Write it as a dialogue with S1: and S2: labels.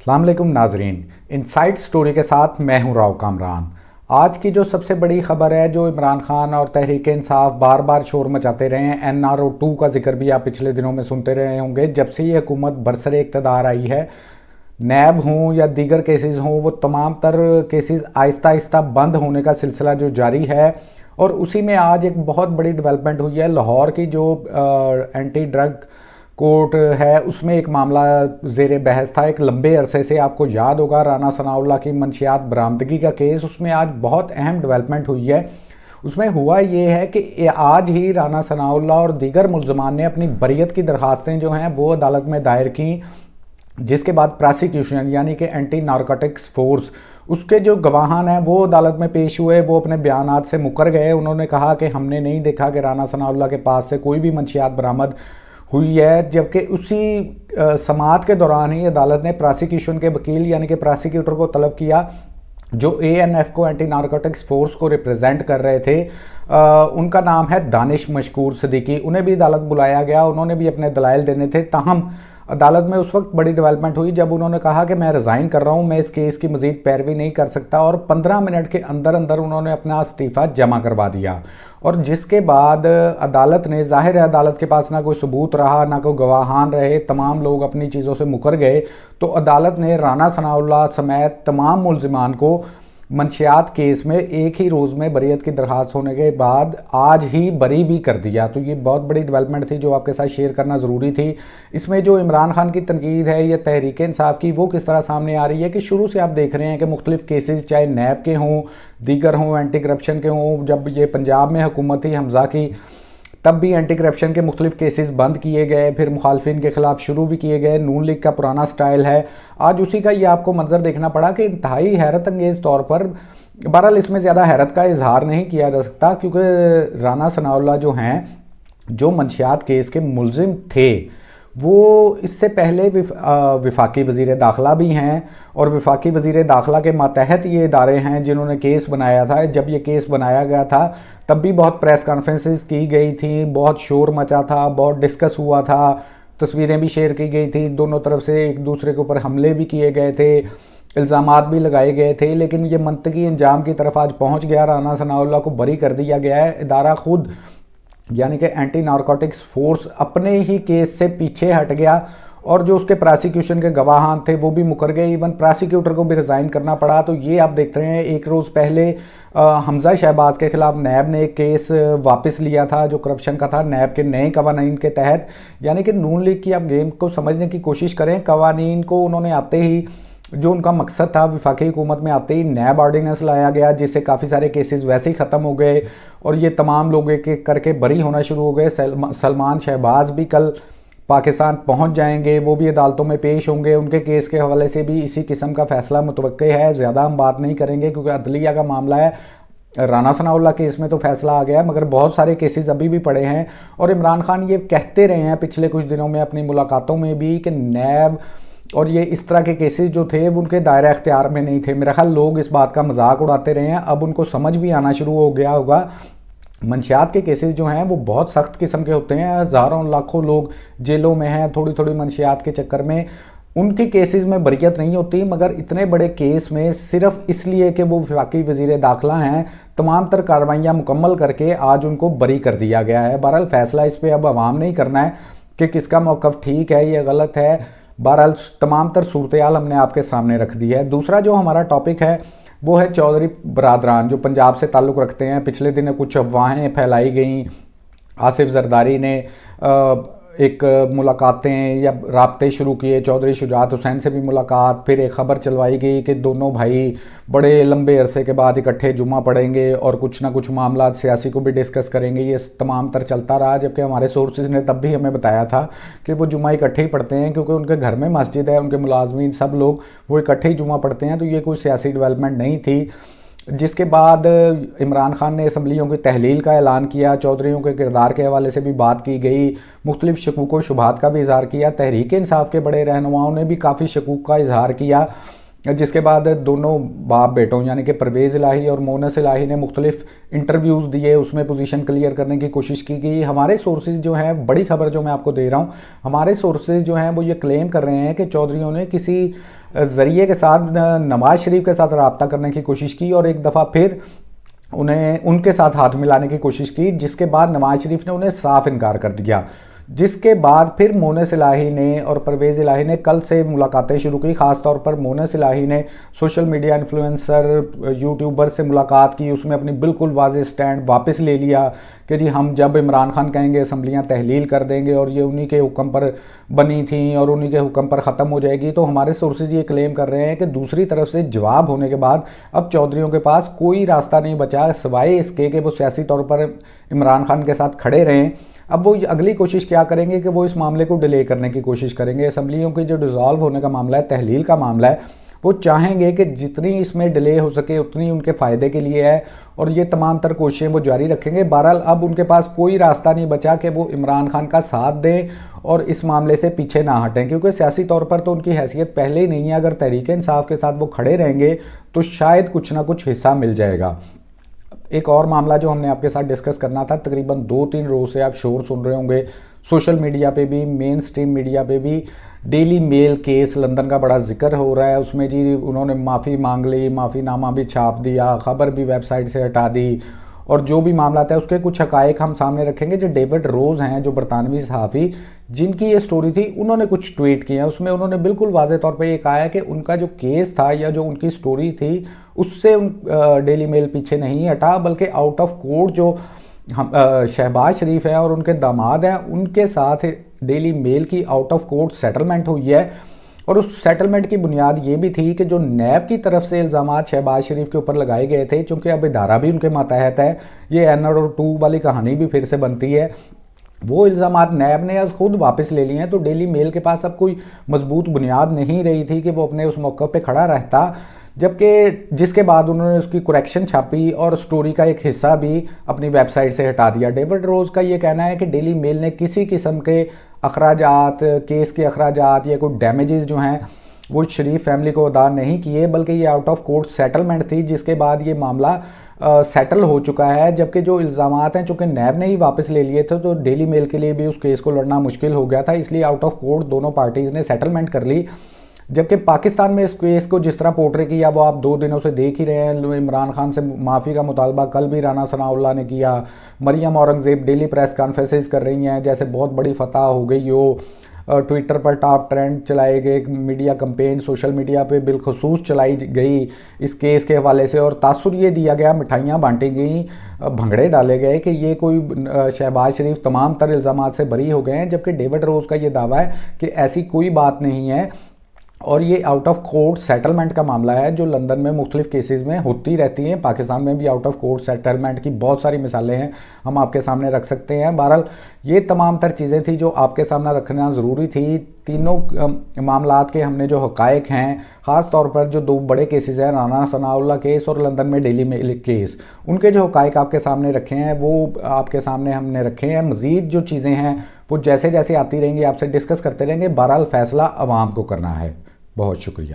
S1: अस्सलाम वालेकुम नाजरीन, इनसाइड स्टोरी के साथ मैं हूं राव कामरान। आज की जो सबसे बड़ी खबर है, जो इमरान खान और तहरीक इंसाफ बार बार शोर मचाते रहे हैं, NRO 2 का जिक्र भी आप पिछले दिनों में सुनते रहे होंगे। जब से ये हुकूमत बरसरे इक़्तिदार आई है, नैब हों या दीगर केसेस हों, वो तमाम तर केसेस आहिस्ता आहिस्ता बंद होने का सिलसिला जो जारी है। और उसी में आज एक बहुत बड़ी डेवलपमेंट हुई है। लाहौर की जो एंटी ड्रग कोर्ट है, उसमें एक मामला ज़ेर बहस था एक लंबे अरसे से। आपको याद होगा राना सनाउल्लाह की मंशियात बरामदगी का केस, उसमें आज बहुत अहम डेवलपमेंट हुई है। उसमें हुआ ये है कि आज ही राना सनाउल्लाह और दीगर मुल्ज़मान ने अपनी बरियत की दरखास्तें जो हैं वो अदालत में दायर की, जिसके बाद प्रोसिक्यूशन यानी कि एंटी नारकोटिक्स फोर्स, उसके जो गवाहान हैं वो अदालत में पेश हुए। वो अपने बयानात से मुकर गए। उन्होंने कहा कि हमने नहीं देखा कि राना सनाउल्लाह के पास से कोई भी मंशियात बरामद हुई है। जबकि उसी समाअत के दौरान ही अदालत ने प्रोसिक्यूशन के वकील यानी कि प्रोसिक्यूटर को तलब किया, जो ANF को एंटी नारकोटिक्स फोर्स को रिप्रेजेंट कर रहे थे। उनका नाम है दानिश मशकूर सिद्दीकी। उन्हें भी अदालत बुलाया गया, उन्होंने भी अपने दलाइल देने थे। ताहम अदालत में उस वक्त बड़ी डेवलपमेंट हुई जब उन्होंने कहा कि मैं रिज़ाइन कर रहा हूं, मैं इस केस की मज़ीद पैरवी नहीं कर सकता। और 15 मिनट के अंदर अंदर उन्होंने अपना इस्तीफ़ा जमा करवा दिया। और जिसके बाद अदालत ने, ज़ाहिर है अदालत के पास ना कोई सबूत रहा, ना कोई गवाहान रहे, तमाम लोग अपनी चीज़ों से मुकर गए। तो अदालत ने राना सनाउल्लाह समेत तमाम मुल्ज़िमान को मंशियात केस में एक ही रोज़ में बरियत की दरख्वास्त होने के बाद आज ही बरी भी कर दिया। तो ये बहुत बड़ी डेवलपमेंट थी जो आपके साथ शेयर करना ज़रूरी थी। इसमें जो इमरान खान की तनकीद है या तहरीक इंसाफ की, वो किस तरह सामने आ रही है कि शुरू से आप देख रहे हैं कि मुख्तलिफ केसेस, चाहे नैब के हों, दीगर हों, एंटी करप्शन के हों। जब ये पंजाब में हुकूमत थी हमज़ा की, तब भी एंटी करप्शन के मुख्तलिफ केसेस बंद किए गए, फिर मुखालफिन के खिलाफ शुरू भी किए गए। नून लीग का पुराना स्टाइल है, आज उसी का ये आपको मंजर देखना पड़ा कि इंतहाई हैरत अंगेज़ तौर पर। बहरहाल इसमें ज़्यादा हैरत का इजहार नहीं किया जा सकता, क्योंकि राना सनाउल्लाह जो हैं, जो मंशियात केस के मुलजिम थे, वो इससे पहले विफाकी वज़ीर दाखिला भी हैं। और विफाकी वज़ीर दाखिला के मातहत ये इदारे हैं जिन्होंने केस बनाया था। जब ये केस बनाया गया था तब भी बहुत प्रेस कॉन्फ्रेंसेस की गई थी, बहुत शोर मचा था, बहुत डिस्कस हुआ था, तस्वीरें भी शेयर की गई थी, दोनों तरफ से एक दूसरे के ऊपर हमले भी किए गए थे, इल्ज़ामात भी लगाए गए थे। लेकिन ये मंतकी अंजाम की तरफ आज पहुँच गया। राना सनाउल्लाह को बरी कर दिया गया है। इदारा खुद यानी कि एंटी नारकोटिक्स फोर्स अपने ही केस से पीछे हट गया, और जो उसके प्रोसिक्यूशन के गवाहान थे वो भी मुकर गए। इवन प्रोसिक्यूटर को भी रिज़ाइन करना पड़ा। तो ये आप देखते हैं, एक रोज़ पहले हमज़ा शहबाज के खिलाफ नैब ने एक केस वापस लिया था जो करप्शन का था, नैब के नए कवानीन के तहत। यानी कि नून लीग की आप गेम को समझने की कोशिश करें। कवानीन को उन्होंने आते ही, जो उनका मकसद था, वफाकी हुकूमत में आते ही नैब ऑर्डिनेंस लाया गया, जिससे काफ़ी सारे केसेस वैसे ही ख़त्म हो गए और ये तमाम लोग एक एक करके बरी होना शुरू हो गए। सलमान शहबाज भी कल पाकिस्तान पहुंच जाएंगे, वो भी अदालतों में पेश होंगे। उनके केस के हवाले से भी इसी किस्म का फैसला मुतवक्के है। ज़्यादा हम बात नहीं करेंगे क्योंकि अदलिया का मामला है। राना सनाउल्लाह केस में तो फैसला आ गया, मगर बहुत सारे केसेस अभी भी पड़े हैं। और इमरान खान ये कहते रहे हैं पिछले कुछ दिनों में अपनी मुलाकातों में भी कि नैब और ये इस तरह के केसेस जो थे वो उनके दायरा इख्तियार में नहीं थे। मेरा ख्याल लोग इस बात का मजाक उड़ाते रहे हैं, अब उनको समझ भी आना शुरू हो गया होगा। मंशियात के केसेस जो हैं वो बहुत सख्त किस्म के होते हैं। हज़ारों लाखों लोग जेलों में हैं थोड़ी थोड़ी मंशियात के चक्कर में। उनके केसेस में बरियत नहीं होती, मगर इतने बड़े केस में सिर्फ इसलिए कि वो वफाकी वज़ीर दाखिला हैं, तमाम तर कार्रवाइयाँ मुकम्मल करके आज उनको बरी कर दिया गया है। बहरहाल फैसला इस पर अब आवाम नहीं करना है कि किसका मौक़िफ़ ठीक है या गलत है। बहरहाल तमाम तर सूरत-ए-हाल हमने आपके सामने रख दी है। दूसरा जो हमारा टॉपिक है वो है चौधरी बरादरान, जो पंजाब से ताल्लुक़ रखते हैं। पिछले दिन कुछ अफवाहें फैलाई गई, आसिफ जरदारी ने एक मुलाकातें या राब्ते शुरू किए, चौधरी शुजात हुसैन से भी मुलाकात, फिर एक ख़बर चलवाई गई कि दोनों भाई बड़े लंबे अरसे के बाद इकट्ठे जुमा पढ़ेंगे और कुछ ना कुछ मामला सियासी को भी डिस्कस करेंगे। ये तमाम तर चलता रहा, जबकि हमारे सोर्सेज ने तब भी हमें बताया था कि वो जुमा इकट्ठे ही पढ़ते हैं, क्योंकि उनके घर में मस्जिद है, उनके मुलाजमीन सब लोग वो इकट्ठे ही जुमा पढ़ते हैं। तो ये कोई सियासी डेवलपमेंट नहीं थी। जिसके बाद इमरान खान ने असम्बलियों की तहलील का ऐलान किया, चौधरीयों के किरदार के हवाले से भी बात की गई, मुख्तलिफ शकूक व शुबहात का भी इजहार किया। तहरीक इंसाफ के बड़े रहनुमाओं ने भी काफ़ी शकूक का इजहार किया। جس کے بعد دونوں باپ بیٹوں یعنی کہ پرویز الہی اور مونس الہی نے مختلف انٹرویوز دیے، اس میں پوزیشن کلیئر کرنے کی کوشش کی گئی۔ ہمارے سورسز جو ہیں، بڑی خبر جو میں آپ کو دے رہا ہوں، ہمارے سورسز جو ہیں وہ یہ کلیم کر رہے ہیں کہ چودھریوں نے کسی ذریعے کے ساتھ نواز شریف کے ساتھ رابطہ کرنے کی کوشش کی اور ایک دفعہ پھر انہیں ان کے ساتھ ہاتھ ملانے کی کوشش کی، جس کے بعد نواز شریف نے انہیں صاف انکار کر دیا۔ جس کے بعد پھر مونس الہی نے اور پرویز الہی نے کل سے ملاقاتیں شروع کی۔ خاص طور پر مونس الہی نے سوشل میڈیا انفلوئنسر یوٹیوبر سے ملاقات کی، اس میں اپنی بالکل واضح سٹینڈ واپس لے لیا کہ جی ہم جب عمران خان کہیں گے اسمبلیاں تحلیل کر دیں گے اور یہ انہی کے حکم پر بنی تھیں اور انہی کے حکم پر ختم ہو جائے گی۔ تو ہمارے سورسز یہ کلیم کر رہے ہیں کہ دوسری طرف سے جواب ہونے کے بعد اب چودھریوں کے پاس کوئی راستہ نہیں بچا سوائے اس کے کہ وہ سیاسی طور پر عمران خان کے ساتھ کھڑے رہیں۔ اب وہ اگلی کوشش کیا کریں گے کہ وہ اس معاملے کو ڈیلے کرنے کی کوشش کریں گے۔ اسمبلیوں کے جو ڈیزالو ہونے کا معاملہ ہے، تحلیل کا معاملہ ہے، وہ چاہیں گے کہ جتنی اس میں ڈیلے ہو سکے اتنی ان کے فائدے کے لیے ہے اور یہ تمام تر کوششیں وہ جاری رکھیں گے۔ بہرحال اب ان کے پاس کوئی راستہ نہیں بچا کہ وہ عمران خان کا ساتھ دیں اور اس معاملے سے پیچھے نہ ہٹیں، کیونکہ سیاسی طور پر تو ان کی حیثیت پہلے ہی نہیں ہے۔ اگر تحریک انصاف کے ساتھ وہ کھڑے رہیں گے تو شاید کچھ نہ کچھ حصہ مل جائے گا۔ ایک اور معاملہ جو ہم نے آپ کے ساتھ ڈسکس کرنا تھا، تقریباً 2-3 روز سے آپ شور سن رہے ہوں گے سوشل میڈیا پہ بھی، مین سٹریم میڈیا پہ بھی، ڈیلی میل کیس لندن کا بڑا ذکر ہو رہا ہے۔ اس میں جی انہوں نے معافی مانگ لی، معافی نامہ بھی چھاپ دیا، خبر بھی ویب سائٹ سے ہٹا دی اور جو بھی معاملات ہیں اس کے کچھ حقائق ہم سامنے رکھیں گے۔ جو ڈیوڈ روز ہیں، جو برطانوی صحافی جن کی یہ سٹوری تھی، انہوں نے کچھ ٹویٹ کیے ہیں، اس میں انہوں نے بالکل واضح طور پہ یہ کہا ہے کہ ان کا جو کیس تھا یا جو ان کی سٹوری تھی اس سے ڈیلی میل پیچھے نہیں ہٹا، بلکہ آؤٹ آف کورٹ جو شہباز شریف ہیں اور ان کے داماد ہیں ان کے ساتھ ڈیلی میل کی آؤٹ آف کورٹ سیٹلمنٹ ہوئی ہے۔ اور اس سیٹلمنٹ کی بنیاد یہ بھی تھی کہ جو نیب کی طرف سے الزامات شہباز شریف کے اوپر لگائے گئے تھے، چونکہ اب ادارہ بھی ان کے ماتحت ہے، یہ NR2 والی کہانی بھی پھر سے بنتی ہے، وہ الزامات نیب نے از خود واپس لے لیے ہیں۔ تو ڈیلی میل کے پاس اب کوئی مضبوط بنیاد نہیں رہی تھی کہ وہ اپنے اس موقع پہ کھڑا رہتا، جبکہ جس کے بعد انہوں نے اس کی کریکشن چھاپی اور سٹوری کا ایک حصہ بھی اپنی ویب سائٹ سے ہٹا دیا۔ ڈیوڈ روز کا یہ کہنا ہے کہ ڈیلی میل نے کسی قسم کے اخراجات، کیس کے اخراجات یا کوئی ڈیمیجز جو ہیں وہ شریف فیملی کو ادا نہیں کیے، بلکہ یہ آؤٹ آف کورٹ سیٹلمنٹ تھی جس کے بعد یہ معاملہ سیٹل ہو چکا ہے۔ جبکہ جو الزامات ہیں چونکہ نیب نے ہی واپس لے لیے تھے تو ڈیلی میل کے لیے بھی اس کیس کو لڑنا مشکل ہو گیا تھا، اس لیے آؤٹ آف کورٹ دونوں پارٹیز نے سیٹلمنٹ کر لی۔ جبکہ پاکستان میں اس کیس کو جس طرح پورٹری کیا وہ آپ 2 دنوں سے دیکھ ہی رہے ہیں۔ عمران خان سے معافی کا مطالبہ کل بھی رانا ثناء اللہ نے کیا، Maryam Aurangzeb daily press conferences کر رہی ہیں جیسے بہت بڑی فتح ہو گئی ہو، ٹویٹر پر ٹاپ ٹرینڈ چلائے گئے، میڈیا کمپین سوشل میڈیا پہ بالخصوص چلائی گئی اس کیس کے حوالے سے، اور تاثر یہ دیا گیا، مٹھائیاں بانٹی گئیں، بھنگڑے ڈالے گئے کہ یہ کوئی شہباز شریف تمام تر الزامات سے بری ہو گئے ہیں، جبکہ ڈیوڈ روز کا یہ دعویٰ ہے کہ ایسی کوئی بات نہیں ہے اور یہ آؤٹ آف کورٹ سیٹلمنٹ کا معاملہ ہے جو لندن میں مختلف کیسز میں ہوتی رہتی ہیں۔ پاکستان میں بھی آؤٹ آف کورٹ سیٹلمنٹ کی بہت ساری مثالیں ہیں، ہم آپ کے سامنے رکھ سکتے ہیں۔ بہرحال یہ تمام تر چیزیں تھیں جو آپ کے سامنے رکھنا ضروری تھی۔ تینوں معاملات کے ہم نے جو حقائق ہیں، خاص طور پر جو 2 بڑے کیسز ہیں، رانا ثناء اللہ کیس اور لندن میں ڈیلی میل کیس، ان کے جو حقائق آپ کے سامنے رکھے ہیں وہ آپ کے سامنے ہم نے رکھے ہیں۔ مزید جو چیزیں ہیں وہ جیسے جیسے آتی رہیں گی آپ سے ڈسکس کرتے رہیں گے۔ بہرحال فیصلہ عوام کو کرنا ہے۔ بہت شکریہ۔